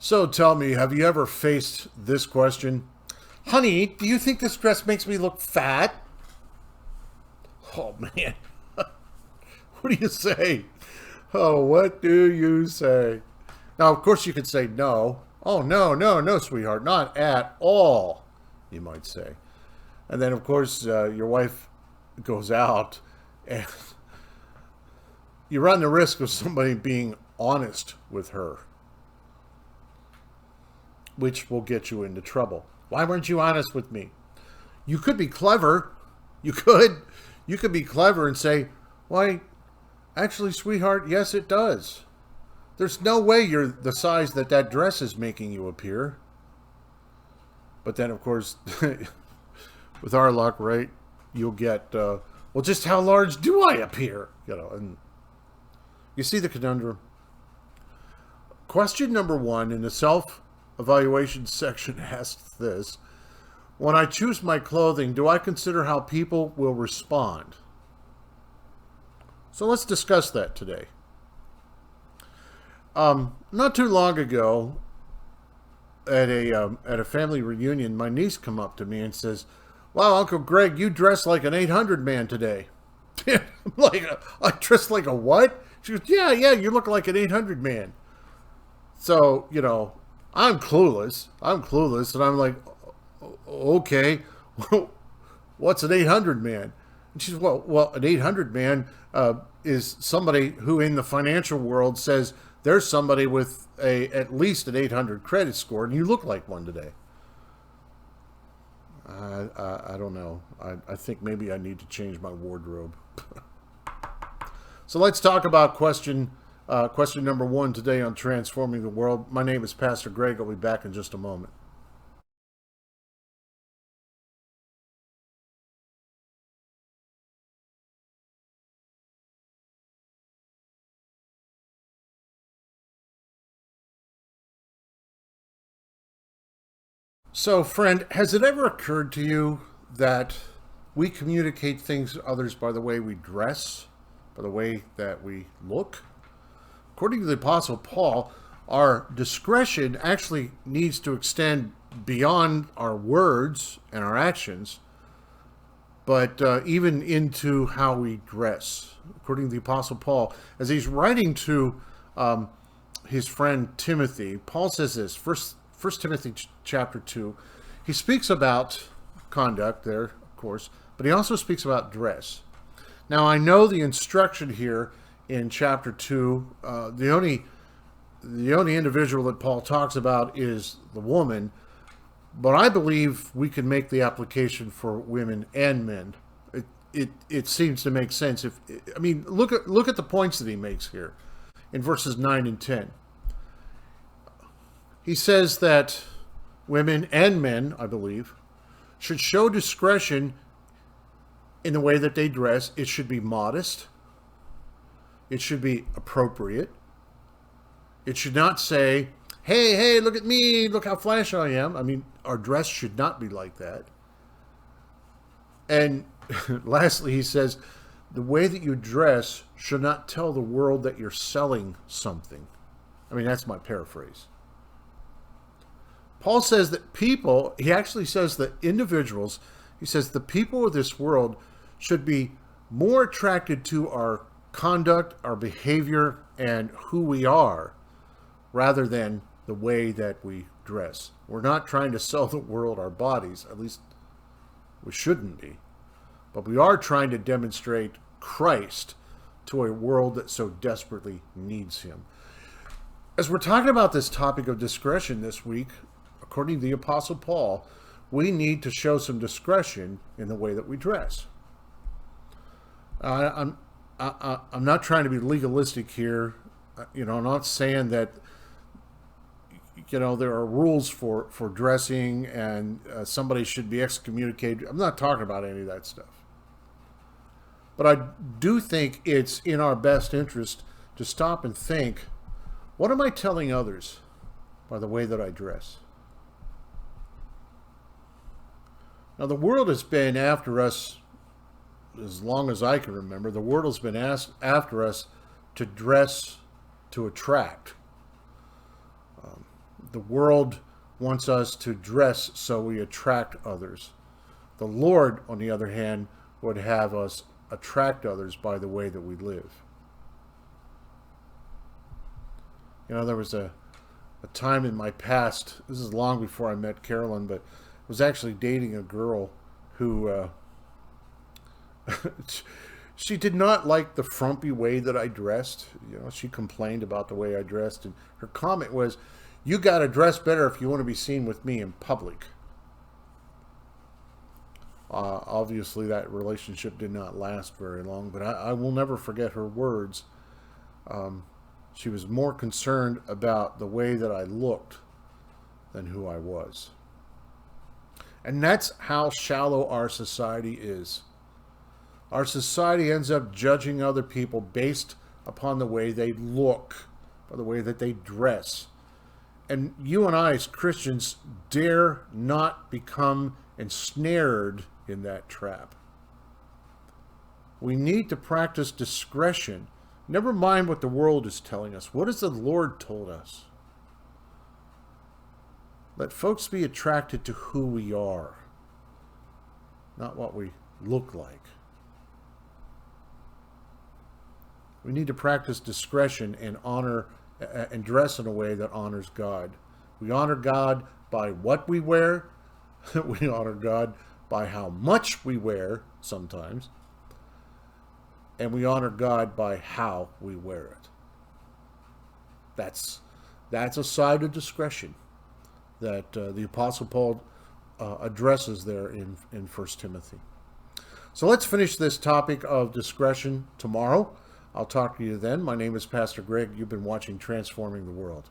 So tell me, have you ever faced this question? Honey, do you think this dress makes me look fat? Oh man, what do you say? Oh, what do you say? Now, of course, you could say no. Oh, no, no, no, sweetheart, not at all, you might say. And then, of course, your wife goes out and you run the risk of somebody being honest with her, which will get you into trouble. Why weren't you honest with me? You could be clever. You could. You could be clever and say, why, actually, sweetheart, yes, it does. There's no way you're the size that that dress is making you appear. But then, of course, with our luck, right, you'll get, well, just how large do I appear? And you see the conundrum. Question number 1 in the self-evaluation section asks this. When I choose my clothing, do I consider how people will respond? So let's discuss that today. Not too long ago, at a family reunion, my niece come up to me and says, "Wow, Uncle Greg, you dress like an 800 man today." I dress like a what? She goes, "Yeah, you look like an 800 man." So I'm clueless. And I'm like, okay, what's an 800 man? And she says, well, an 800 man is somebody who in the financial world says there's somebody with at least an 800 credit score, and you look like one today. I don't know. I think maybe I need to change my wardrobe. So let's talk about question number 1 today on Transforming the World. My name is Pastor Greg. I'll be back in just a moment. So, friend, has it ever occurred to you that we communicate things to others by the way we dress, by the way that we look? According to the Apostle Paul, our discretion actually needs to extend beyond our words and our actions, but even into how we dress. According to the Apostle Paul, as he's writing to his friend Timothy, Paul says this, First Timothy chapter 2, he speaks about conduct there, of course, but he also speaks about dress. Now, I know the instruction here in chapter 2, the only individual that Paul talks about is the woman, but I believe we can make the application for women and men. It seems to make sense. Look at the points that he makes here in verses 9 and 10. He says that women and men, I believe, should show discretion in the way that they dress. It should be modest. It should be appropriate. It should not say, hey, look at me, look how flash I am. Our dress should not be like that. And lastly, he says, the way that you dress should not tell the world that you're selling something. That's my paraphrase. Paul says that he actually says that individuals, he says the people of this world should be more attracted to our conduct, our behavior, and who we are, rather than the way that we dress. We're not trying to sell the world our bodies, at least we shouldn't be, but we are trying to demonstrate Christ to a world that so desperately needs him. As we're talking about this topic of discretion this week, according to the Apostle Paul, we need to show some discretion in the way that we dress. I'm not trying to be legalistic here. I'm not saying that there are rules for dressing and somebody should be excommunicated. I'm not talking about any of that stuff. But I do think it's in our best interest to stop and think, what am I telling others by the way that I dress? Now, the world has been after us as long as I can remember. The world has been after us to dress to attract. The world wants us to dress so we attract others. The Lord, on the other hand, would have us attract others by the way that we live. You know, there was a time in my past, this is long before I met Carolyn, but I was actually dating a girl who, she did not like the frumpy way that I dressed. You know, she complained about the way I dressed, and her comment was, "You got to dress better if you want to be seen with me in public." Obviously, that relationship did not last very long, but I will never forget her words. She was more concerned about the way that I looked than who I was. And that's how shallow our society is. Our society ends up judging other people based upon the way they look, by the way that they dress. And you and I, as Christians, dare not become ensnared in that trap. We need to practice discretion. Never mind what the world is telling us. What has the Lord told us? Let folks be attracted to who we are, not what we look like. We need to practice discretion and honor and dress in a way that honors God. We honor God by what we wear. We honor God by how much we wear sometimes. And we honor God by how we wear it. That's a side of discretion that the Apostle Paul addresses there in 1 Timothy. So let's finish this topic of discretion tomorrow. I'll talk to you then. My name is Pastor Greg. You've been watching Transforming the World.